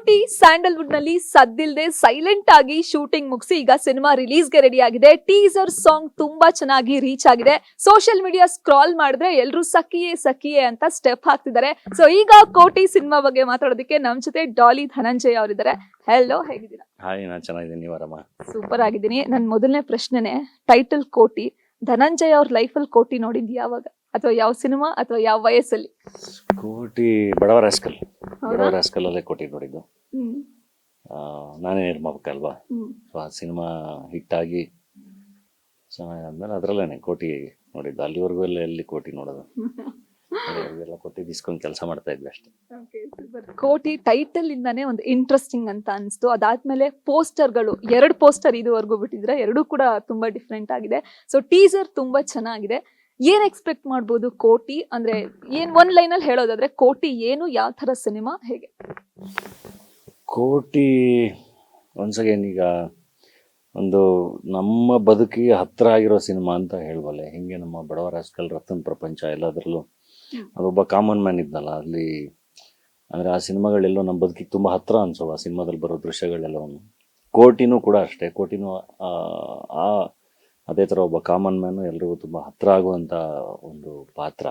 ಕೋಟಿ ಸ್ಯಾಂಡಲ್ವುಡ್ ನಲ್ಲಿ ಸದ್ದಿಲ್ದೆ ಸೈಲೆಂಟ್ ಆಗಿ ಶೂಟಿಂಗ್ ಮುಗಿಸಿ ಈಗ ಸಿನಿಮಾ ರಿಲೀಸ್ಗೆ ರೆಡಿ ಆಗಿದೆ. ಟೀಸರ್ ಸಾಂಗ್ ತುಂಬಾ ಚೆನ್ನಾಗಿ ರೀಚ್ ಆಗಿದೆ. ಸೋಷಿಯಲ್ ಮೀಡಿಯಾ ಸ್ಕ್ರಾಲ್ ಮಾಡಿದ್ರೆ ಎಲ್ರು ಸಖಿಯೇ ಸಖಿಯೇ ಅಂತ ಸ್ಟೆಪ್ ಹಾಕ್ತಿದ್ದಾರೆ. ಸೊ ಈಗ ಕೋಟಿ ಸಿನಿಮಾ ಬಗ್ಗೆ ಮಾತಾಡೋದಕ್ಕೆ ನಮ್ ಜೊತೆ ಡಾಲಿ ಧನಂಜಯ ಅವರಿದ್ದಾರೆ. ಹೆಲೋ, ಹೇಗಿದ್ದೀರಾ? ಹಾಯ್, ನಾನು ಚೆನ್ನಾಗಿದ್ದೀನಿ. ನೀವು ಆರಾಮ? ಸೂಪರ್ ಆಗಿದ್ದೀನಿ. ನನ್ ಮೊದಲನೇ ಪ್ರಶ್ನೆನೆ, ಟೈಟಲ್ ಕೋಟಿ. ಧನಂಜಯ ಅವ್ರ ಲೈಫಲ್ಲಿ ಕೋಟಿ ನೋಡಿದ್ವಿ ಯಾವಾಗ, ಅಥವಾ ಯಾವ ಸಿನಿಮಾ, ಅಥವಾ ಯಾವ ವಯಸ್ಸಲ್ಲಿ? ಕೋಟಿ ಬಡವರ ಹಾಸ್ಕಲ್, ಬಡವರ ಹಾಸ್ಕಲಲ್ಲೇ ಕೋಟಿ ನೋಡಿದ್ದು. ನಾನೇ ನಿರ್ಮಾಪಕ ಅಲ್ವಾ, ಸೊ ಆ ಸಿನಿಮಾ ಹಿಟ್ಟಾಗಿ ಚೆನ್ನಾಗಾದ್ಮೇಲೆ ಅದರಲ್ಲೇನೆ ಕೋಟಿ ನೋಡಿದ್ದು. ಅಲ್ಲಿವರೆಗೂ ಎಲ್ಲಿ ಕೋಟಿ ನೋಡೋದು, ಎಲ್ಲ ಕೋಟಿ ದಿಸ್ಕೊಂಡು ಕೆಲಸ ಮಾಡ್ತಾ ಇದ್ವಿ ಅಷ್ಟೇ. ಕೋಟಿ ಟೈಟಲ್ ಇಂದಾನೆ ಒಂದು ಇಂಟ್ರೆಸ್ಟಿಂಗ್ ಅಂತ ಅನ್ಸ್ತು. ಅದಾದ್ಮೇಲೆ ಪೋಸ್ಟರ್ಗಳು, 2 ಪೋಸ್ಟರ್ ಇದುವರೆಗೂ ಬಿಟ್ಟಿದ್ರೆ, 2 ಕೂಡ ತುಂಬಾ ಡಿಫ್ರೆಂಟ್ ಆಗಿದೆ. ಸೊ ಟೀಸರ್ ತುಂಬಾ ಚೆನ್ನಾಗಿದೆ. ಏನ್ ಎಕ್ಸ್ಪೆಕ್ಟ್ ಮಾಡ್ಬೋದು ಕೋಟಿ ಅಂದ್ರೆ? ಏನ್ ಒಂದ್ ಲೈನ್ ಅಲ್ಲಿ ಹೇಳೋದಾದ್ರೆ ಕೋಟಿ ಏನು, ಯಾವ ತರ ಸಿನಿಮಾ, ಹೇಗೆ? ಕೋಟಿ ಒನ್ಸ್ ಅಗೇನ್ ಈಗ ಒಂದು ನಮ್ಮ ಬದುಕಿಗೆ ಹತ್ರ ಆಗಿರೋ ಸಿನಿಮಾ ಅಂತ ಹೇಳ್ಬಲ್ಲೆ. ಹಿಂಗೆ ನಮ್ಮ ಬಡವರ ಹಾಸ್ಕಲ್, ರತನ್ ಪ್ರಪಂಚ ಎಲ್ಲದರಲ್ಲೂ ಅದೊಬ್ಬ ಕಾಮನ್ ಮ್ಯಾನ್ ಇದ್ನಲ್ಲ ಅಲ್ಲಿ. ಅಂದರೆ ಆ ಸಿನಿಮಾಗಳೆಲ್ಲೋ ನಮ್ಮ ಬದುಕಿಗೆ ತುಂಬ ಹತ್ರ ಅನ್ಸೋ ಆ ಸಿನಿಮಾದಲ್ಲಿ ಬರೋ ದೃಶ್ಯಗಳೆಲ್ಲವನ್ನು. ಕೋಟಿನೂ ಕೂಡ ಅಷ್ಟೇ. ಕೋಟಿನೂ ಅದೇ ಥರ ಒಬ್ಬ ಕಾಮನ್ ಮ್ಯಾನು, ಎಲ್ರಿಗೂ ತುಂಬ ಹತ್ರ ಆಗುವಂಥ ಒಂದು ಪಾತ್ರ.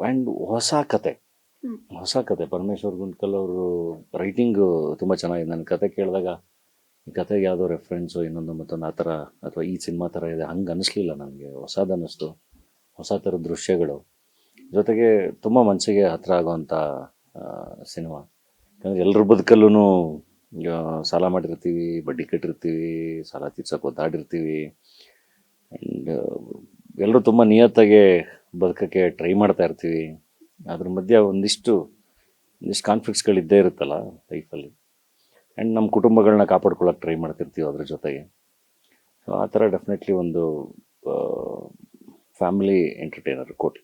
ಆ್ಯಂಡ್ ಹೊಸ ಕತೆ ಪರಮೇಶ್ವರ್ ಗುಂಟ್ಕಲ್ ಅವರು ರೈಟಿಂಗು ತುಂಬ ಚೆನ್ನಾಗಿದೆ. ನನ್ನ ಕತೆ ಕೇಳಿದಾಗ ಈ ಕತೆಗೆ ಯಾವುದೋ ರೆಫರೆನ್ಸು ಇನ್ನೊಂದು ಮತ್ತೊಂದು ಆ ಥರ ಅಥವಾ ಈ ಸಿನಿಮಾ ಥರ ಇದೆ ಹಂಗೆ ಅನ್ನಿಸ್ಲಿಲ್ಲ ನನಗೆ. ಹೊಸದನ್ನಿಸ್ತು, ಹೊಸ ಥರದ ದೃಶ್ಯಗಳು, ಜೊತೆಗೆ ತುಂಬ ಮನಸ್ಸಿಗೆ ಹತ್ರ ಆಗುವಂಥ ಸಿನಿಮಾ. ಯಾಕಂದರೆ ಎಲ್ಲರ ಬದುಕಲ್ಲೂ ಸಾಲ ಮಾಡಿರ್ತೀವಿ, ಬಡ್ಡಿ ಕಟ್ಟಿರ್ತೀವಿ, ಸಾಲ ತೀರ್ಸೋಕೆ ಒದ್ದಾಡಿರ್ತೀವಿ. ಆ್ಯಂಡ್ ಎಲ್ಲರೂ ತುಂಬ ನಿಯತ್ತಾಗೆ ಬದುಕೋಕ್ಕೆ ಟ್ರೈ ಮಾಡ್ತಾ ಇರ್ತೀವಿ. ಅದ್ರ ಮಧ್ಯೆ ಒಂದಿಷ್ಟು ಕಾನ್ಫ್ಲಿಕ್ಟ್ಸ್ಗಳಿದ್ದೇ ಇರುತ್ತಲ್ಲ ಲೈಫಲ್ಲಿ. ಆ್ಯಂಡ್ ನಮ್ಮ ಕುಟುಂಬಗಳನ್ನ ಕಾಪಾಡ್ಕೊಳ್ಳೋಕೆ ಟ್ರೈ ಮಾಡ್ತಿರ್ತೀವಿ ಅದ್ರ ಜೊತೆಗೆ. ಸೊ ಆ ಥರ ಡೆಫಿನೆಟ್ಲಿ ಒಂದು ಫ್ಯಾಮಿಲಿ ಎಂಟರ್ಟೈನರ್ ಕೋಟಿ.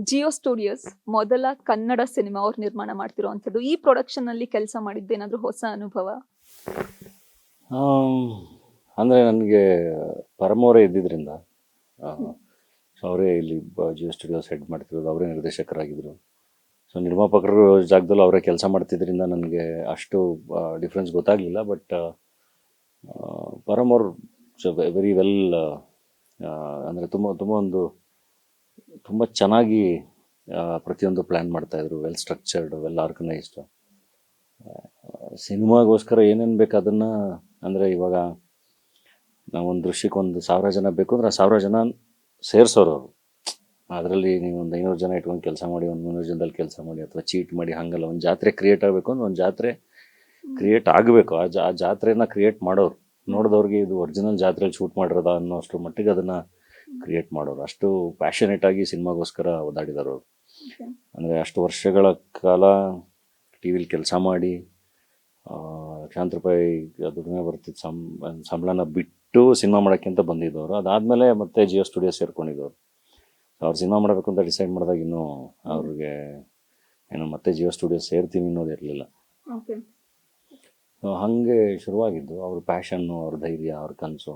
ಜಿಯೋ ಸ್ಟುಡಿಯೋಸ್ ಮೊದಲ ಕನ್ನಡ ಸಿನಿಮಾ ಅವ್ರು ನಿರ್ಮಾಣ ಮಾಡ್ತಿರೋವಂಥದ್ದು. ಈ ಪ್ರೊಡಕ್ಷನ್ ಅಲ್ಲಿ ಕೆಲಸ ಮಾಡಿದ್ದೇನಾದ್ರೂ ಹೊಸ ಅನುಭವ? ಅಂದರೆ ನನಗೆ ಪರಮವರೇ ಇದ್ದಿದ್ದರಿಂದ, ಸೊ ಅವರೇ ಇಲ್ಲಿ ಜಿಯೋ ಸ್ಟುಡಿಯೋಸ್ ಹೆಡ್ ಮಾಡ್ತಿರೋದು, ಅವರೇ ನಿರ್ದೇಶಕರಾಗಿದ್ದರು. ಸೊ ನಿರ್ಮಾಪಕರು ಜಾಗದಲ್ಲೂ ಅವರೇ ಕೆಲಸ ಮಾಡ್ತಿದ್ದರಿಂದ ನನಗೆ ಅಷ್ಟು ಡಿಫ್ರೆನ್ಸ್ ಗೊತ್ತಾಗಲಿಲ್ಲ. ಬಟ್ ಪರಮವ್ರು ವೆರಿ ವೆಲ್, ಅಂದರೆ ತುಂಬ ಚೆನ್ನಾಗಿ ಪ್ರತಿಯೊಂದು ಪ್ಲ್ಯಾನ್ ಮಾಡ್ತಾಯಿದ್ರು. Well structured, well organised. ಸಿನಿಮಾಗೋಸ್ಕರ ಏನೇನು ಬೇಕು ಅದನ್ನು, ಅಂದರೆ ಇವಾಗ ನಾವೊಂದು ದೃಶ್ಯಕ್ಕೆ 1,000 ಜನ ಬೇಕು ಅಂದರೆ 1,000 ಜನ ಸೇರಿಸೋರು ಅವರು. ಅದರಲ್ಲಿ ನೀವು ಒಂದು 500 ಜನ ಇಟ್ಕೊಂಡು ಕೆಲಸ ಮಾಡಿ, ಒಂದು 300 ಜನದಲ್ಲಿ ಕೆಲಸ ಮಾಡಿ, ಅಥವಾ ಚೀಟ್ ಮಾಡಿ ಹಾಗಲ್ಲ. ಒಂದು ಜಾತ್ರೆ ಕ್ರಿಯೇಟ್ ಆಗಬೇಕು ಅಂದ್ರೆ ಒಂದು ಜಾತ್ರೆ ಕ್ರಿಯೇಟ್ ಆಗಬೇಕು. ಆ ಜಾತ್ರೆನ ಕ್ರಿಯೇಟ್ ಮಾಡೋರು, ನೋಡಿದವ್ರಿಗೆ ಇದು ಒರಿಜಿನಲ್ ಜಾತ್ರೆಯಲ್ಲಿ ಶೂಟ್ ಮಾಡಿರೋದ ಅನ್ನೋ ಅಷ್ಟರ ಮಟ್ಟಿಗೆ ಅದನ್ನು ಕ್ರಿಯೇಟ್ ಮಾಡೋರು. ಅಷ್ಟು ಪ್ಯಾಷನೇಟ್ ಆಗಿ ಸಿನಿಮಾಗೋಸ್ಕರ ಓದಾಡಿದಾರೆ ಅವರು. ಅಂದರೆ ಅಷ್ಟು ವರ್ಷಗಳ ಕಾಲ ಟಿ ವಿಲಿ ಕೆಲಸ ಮಾಡಿ ₹1,000 ದುಡಿಮೆ ಬರ್ತಿದ್ದು ಸಂಬಳನ ಬಿಟ್ಟು ಸಿನಿಮಾ ಮಾಡೋಕ್ಕೆ ಅಂತ ಬಂದಿದ್ದವರು. ಅದಾದಮೇಲೆ ಮತ್ತೆ ಜಿಯೋ ಸ್ಟುಡಿಯೋ ಸೇರ್ಕೊಂಡಿದ್ದವರು. ಅವ್ರು ಸಿನಿಮಾ ಮಾಡಬೇಕು ಅಂತ ಡಿಸೈಡ್ ಮಾಡಿದಾಗ ಇನ್ನೂ ಅವ್ರಿಗೆ ಏನು ಮತ್ತೆ ಜಿಯೋ ಸ್ಟುಡಿಯೋ ಸೇರ್ತೀವಿ ಅನ್ನೋದು ಇರಲಿಲ್ಲ. ಹಾಗೆ ಶುರುವಾಗಿದ್ದು ಅವ್ರ ಪ್ಯಾಷನ್ನು, ಅವ್ರ ಧೈರ್ಯ, ಅವ್ರ ಕನಸು.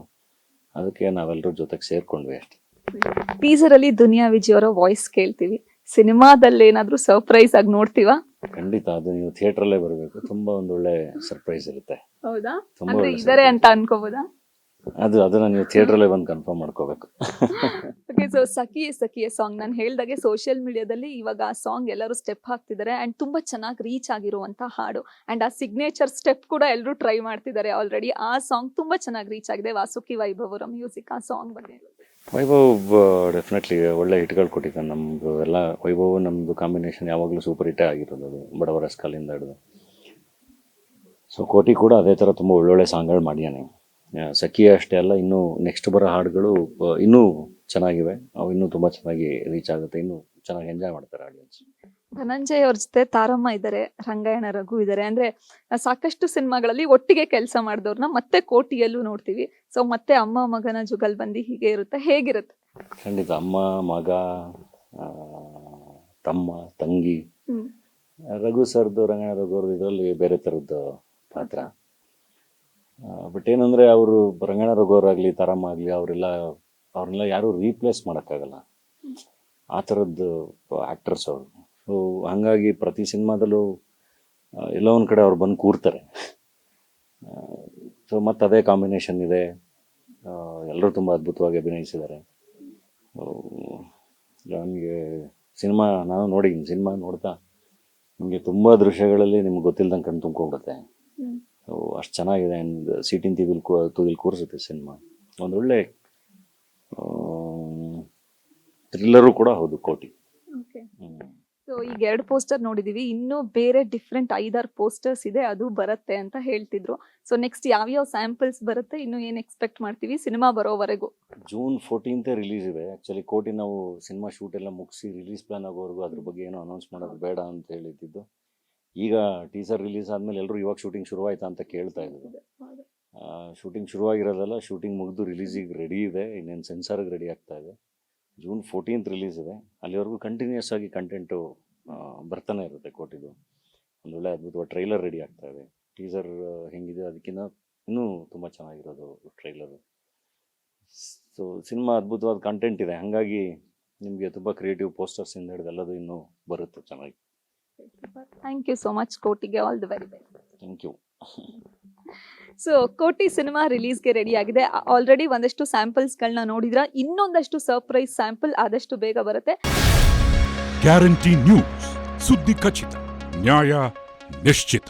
ಅದಕ್ಕೆ ನಾವೆಲ್ಲರೂ ಜೊತೆಗೆ ಸೇರ್ಕೊಂಡ್ವಿ ಅಷ್ಟೇ. ಟೀಸರ್ ಅಲ್ಲಿ ದುನಿಯಾ ವಿಜಯ್ ಅವರ ವಾಯ್ಸ್ ಕೇಳ್ತೀವಿ. ಸಿನಿಮಾದಲ್ಲಿ ಏನಾದ್ರೂ ಸರ್ಪ್ರೈಸ್ ಆಗಿ ನೋಡ್ತೀವಾ? ಖಂಡಿತ, ಅದು ನೀವು ಥಿಯೇಟ್ರಲ್ಲೇ ಬರಬೇಕು. ತುಂಬಾ ಒಂದೊಳ್ಳೆ ಸರ್ಪ್ರೈಸ್ ಇರುತ್ತೆ. ಹೌದಾ? ಅಂದ್ರೆ ಇದಾರೆ ಅಂತ ಅನ್ಕೋಬೋದಾ? ಅದನ್ನ ನೀವು ಥಿಯೇಟ್ರಲ್ಲೇ ಬಂದು ಕನ್ಫರ್ಮ್ ಮಾಡ್ಕೋಬೇಕು. ಓಕೆ, ಸೊ ಸಖಿಯೇ ಸಖಿಯೇ ಸಾಂಗ್ ನಾನು ಹೇಳ್ದಾಗೆ ಸೋಷಿಯಲ್ ಮೀಡಿಯಾದಲ್ಲಿ ಇವಾಗ ಆ ಸಾಂಗ್ ಎಲ್ಲರೂ ಸ್ಟೆಪ್ ಹಾಕ್ತಿದ್ದಾರೆ. ಅಂಡ್ ತುಂಬಾ ಚೆನ್ನಾಗಿ ರೀಚ್ ಆಗಿರುವಂತ ಹಾಡು. ಅಂಡ್ ಆ ಸಿಗ್ನೇಚರ್ ಸ್ಟೆಪ್ ಕೂಡ ಎಲ್ಲರೂ ಟ್ರೈ ಮಾಡ್ತಿದ್ದಾರೆ ಆಲ್ರೆಡಿ. ಆ ಸಾಂಗ್ ತುಂಬಾ ಚೆನ್ನಾಗಿ ರೀಚ್ ಆಗಿದೆ. ವಾಸುಕಿ ವೈಭವ್ ಅವರ ಮ್ಯೂಸಿಕ್. ಆ ಸಾಂಗ್ ಬಗ್ಗೆ ವೈಭವ್ ಡೆಫಿನೆಟ್ಲಿ ಒಳ್ಳೆ ಹಿಟ್ಗಳು ಕೊಟ್ಟಿದ್ದಾನೆ. ನಮ್ಮದು ಎಲ್ಲ ವೈಭವ್ ನಮ್ಮದು ಕಾಂಬಿನೇಷನ್ ಯಾವಾಗಲೂ ಸೂಪರ್ ಹಿಟ್ಟೇ ಆಗಿರೋದು, ಅದು ಬಡವರ ಹಾಸ್ಕಲಿಂದ ಹಿಡಿದು. ಸೊ ಕೋಟಿ ಕೂಡ ಅದೇ ಥರ ತುಂಬ ಒಳ್ಳೊಳ್ಳೆ ಸಾಂಗ್ಗಳು ಮಾಡಿಯಾನೆ. ಸಖಿ ಅಷ್ಟೇ ಅಲ್ಲ, ಇನ್ನೂ ನೆಕ್ಸ್ಟ್ ಬರೋ ಹಾಡುಗಳು ಇನ್ನೂ ಚೆನ್ನಾಗಿವೆ. ಅವು ಇನ್ನೂ ತುಂಬ ಚೆನ್ನಾಗಿ ರೀಚ್ ಆಗುತ್ತೆ, ಇನ್ನೂ ಚೆನ್ನಾಗಿ ಎಂಜಾಯ್ ಮಾಡ್ತಾರೆ ಆಡಿಯನ್ಸ್. ಧನಂಜಯ್ ಅವ್ರ ಜೊತೆ ತಾರಮ್ಮ ಇದ್ದಾರೆ, ರಂಗಾಯಣ ರಘು ಇದ್ದಾರೆ. ಅಂದ್ರೆ ಸಾಕಷ್ಟು ಸಿನಿಮಾಗಳಲ್ಲಿ ಒಟ್ಟಿಗೆ ಕೆಲಸ ಮಾಡಿದವ್ರನ್ನ ಮತ್ತೆ ಕೋಟಿಯಲ್ಲೂ ನೋಡ್ತೀವಿ. ಸೊ ಮತ್ತೆ ಅಮ್ಮ ಮಗನ ಜುಗಲ್ಬಂದಿ ಹೀಗೆ ಇರುತ್ತೆ, ಹೇಗಿರುತ್ತೆ? ಖಂಡಿತ, ಅಮ್ಮ ಮಗ, ತಮ್ಮ ತಂಗಿ. ರಘು ಸರ್ದು, ರಂಗಾಯಣ ರಘು ಅವ್ರದ್ದು ಇದರಲ್ಲಿ ಬೇರೆ ಥರದ್ದು ಪಾತ್ರ. ಬಟ್ ಏನಂದರೆ ಅವರು ರಂಗಾಯಣ ರಘು ಅವರಾಗಲಿ, ತಾರಮ್ಮ ಆಗಲಿ, ಅವ್ರನ್ನೆಲ್ಲ ಯಾರೂ ರೀಪ್ಲೇಸ್ ಮಾಡೋಕ್ಕಾಗಲ್ಲ. ಆ ಥರದ್ದು ಆ್ಯಕ್ಟರ್ಸ್ ಅವರು. ಸೊ ಹಾಗಾಗಿ ಪ್ರತಿ ಸಿನಿಮಾದಲ್ಲೂ ಎಲ್ಲೋ ಒಂದು ಕಡೆ ಅವ್ರು ಬಂದು ಕೂರ್ತಾರೆ. ಸೊ ಮತ್ತು ಅದೇ ಕಾಂಬಿನೇಷನ್ ಇದೆ. ಎಲ್ಲರೂ ತುಂಬ ಅದ್ಭುತವಾಗಿ ಅಭಿನಯಿಸಿದ್ದಾರೆ. ನನಗೆ ನಾನು ನೋಡಿದ್ದೀನಿ. ಸಿನಿಮಾ ನೋಡ್ತಾ ನಿಮಗೆ ತುಂಬ ದೃಶ್ಯಗಳಲ್ಲಿ ನಿಮ್ಗೆ ಗೊತ್ತಿಲ್ದಂಗೆ ಕಣ್ಣು ತುಂಬ್ಕೊಂಡ್ಬಿಡುತ್ತೆ. ಸೊ ಅಷ್ಟು ಚೆನ್ನಾಗಿದೆ. ಆ್ಯಂಡ್ ಸೀಟಿನ ತೂಗಿಲ್ ಕೂರಿಸುತ್ತೆ ಸಿನಿಮಾ. ಒಂದೊಳ್ಳೆ ಥ್ರಿಲ್ಲರು ಕೂಡ ಹೌದು ಕೋಟಿ. ಸೊ ಈಗ 2 ಪೋಸ್ಟರ್ ನೋಡಿದೀವಿ, ಇನ್ನೂ ಬೇರೆ ಡಿಫ್ರೆಂಟ್ 5-6 ಪೋಸ್ಟರ್ಸ್ ಇದೆ, ಅದು ಬರುತ್ತೆ ಅಂತ ಹೇಳ್ತಿದ್ರು. ಸೊ ನೆಕ್ಸ್ಟ್ ಯಾವ್ಯಾವ ಸ್ಯಾಂಪಲ್ಸ್ ಬರುತ್ತೆ, ಇನ್ನು ಏನ್ ಎಕ್ಸ್ಪೆಕ್ಟ್ ಮಾಡ್ತೀವಿ ಸಿನಿಮಾ ಬರೋವರೆಗೂ? June 14th ರಿಲೀಸ್ ಇದೆ. ಆ್ಯಕ್ಚುಲಿ ಕೋಟಿ ನಾವು ಸಿನಿಮಾ ಶೂಟ್ ಎಲ್ಲ ಮುಗಿಸಿ ರಿಲೀಸ್ ಪ್ಲಾನ್ ಆಗೋವರೆಗೂ ಅದ್ರ ಬಗ್ಗೆ ಏನೋ ಅನೌನ್ಸ್ ಮಾಡೋದು ಬೇಡ ಅಂತ ಹೇಳಿದ್ದು. ಈಗ ಟೀಸರ್ ರಿಲೀಸ್ ಆದಮೇಲೆ ಎಲ್ಲರೂ ಇವಾಗ ಶೂಟಿಂಗ್ ಶುರುವಾಯ್ತಾ ಅಂತ ಕೇಳ್ತಾ ಇದ್ರು. ಶೂಟಿಂಗ್ ಶುರುವಾಗಿರೋದಲ್ಲ, ಶೂಟಿಂಗ್ ಮುಗಿದು ರಿಲೀಸಿಗೆ ರೆಡಿ ಇದೆ. ಇನ್ನೇನು ಸೆನ್ಸಾರ್ಗೆ ರೆಡಿ ಆಗ್ತಾ ಇದೆ. June 14th ರಿಲೀಸ್ ಇದೆ. ಅಲ್ಲಿವರೆಗೂ ಕಂಟಿನ್ಯೂಸ್ ಆಗಿ ಕಂಟೆಂಟು ಬರ್ತಾನೆ ಇರುತ್ತೆ ಕೋಟಿದು. ಒಂದೊಳ್ಳೆ ಅದ್ಭುತವಾದ ಟ್ರೈಲರ್ ರೆಡಿ ಆಗ್ತಾ ಇದೆ. ಟೀಸರ್ ಹೆಂಗಿದೆ ಅದಕ್ಕಿಂತ ಇನ್ನೂ ತುಂಬ ಚೆನ್ನಾಗಿರೋದು ಟ್ರೈಲರು. ಸೊ ಸಿನಿಮಾ ಅದ್ಭುತವಾದ ಕಂಟೆಂಟ್ ಇದೆ. ಹಾಗಾಗಿ ನಿಮಗೆ ತುಂಬ ಕ್ರಿಯೇಟಿವ್ ಪೋಸ್ಟರ್ಸಿಂದ ಹಿಡಿದು ಎಲ್ಲದು ಇನ್ನೂ ಬರುತ್ತೆ ಚೆನ್ನಾಗಿ. ಥ್ಯಾಂಕ್ ಯು ಸೋ ಮಚ್ ಕೋಟಿಗೆ, all the very best. Thank you. So Koti cinema ರಿಲೀಸ್ಗೆ ರೆಡಿ ಆಗಿದೆ. ಆಲ್ರೆಡಿ ಒಂದಷ್ಟು ಸ್ಯಾಂಪಲ್ಸ್ಗಳನ್ನ ನೋಡಿದ್ರ, ಇನ್ನೊಂದಷ್ಟು ಸರ್ಪ್ರೈಸ್ ಸ್ಯಾಂಪಲ್ ಆದಷ್ಟು ಬೇಗ ಬರುತ್ತೆ. ಗ್ಯಾರಂಟಿ ನ್ಯೂಸ್, ಸುದ್ದಿ ಖಚಿತ, ನ್ಯಾಯ ನಿಶ್ಚಿತ.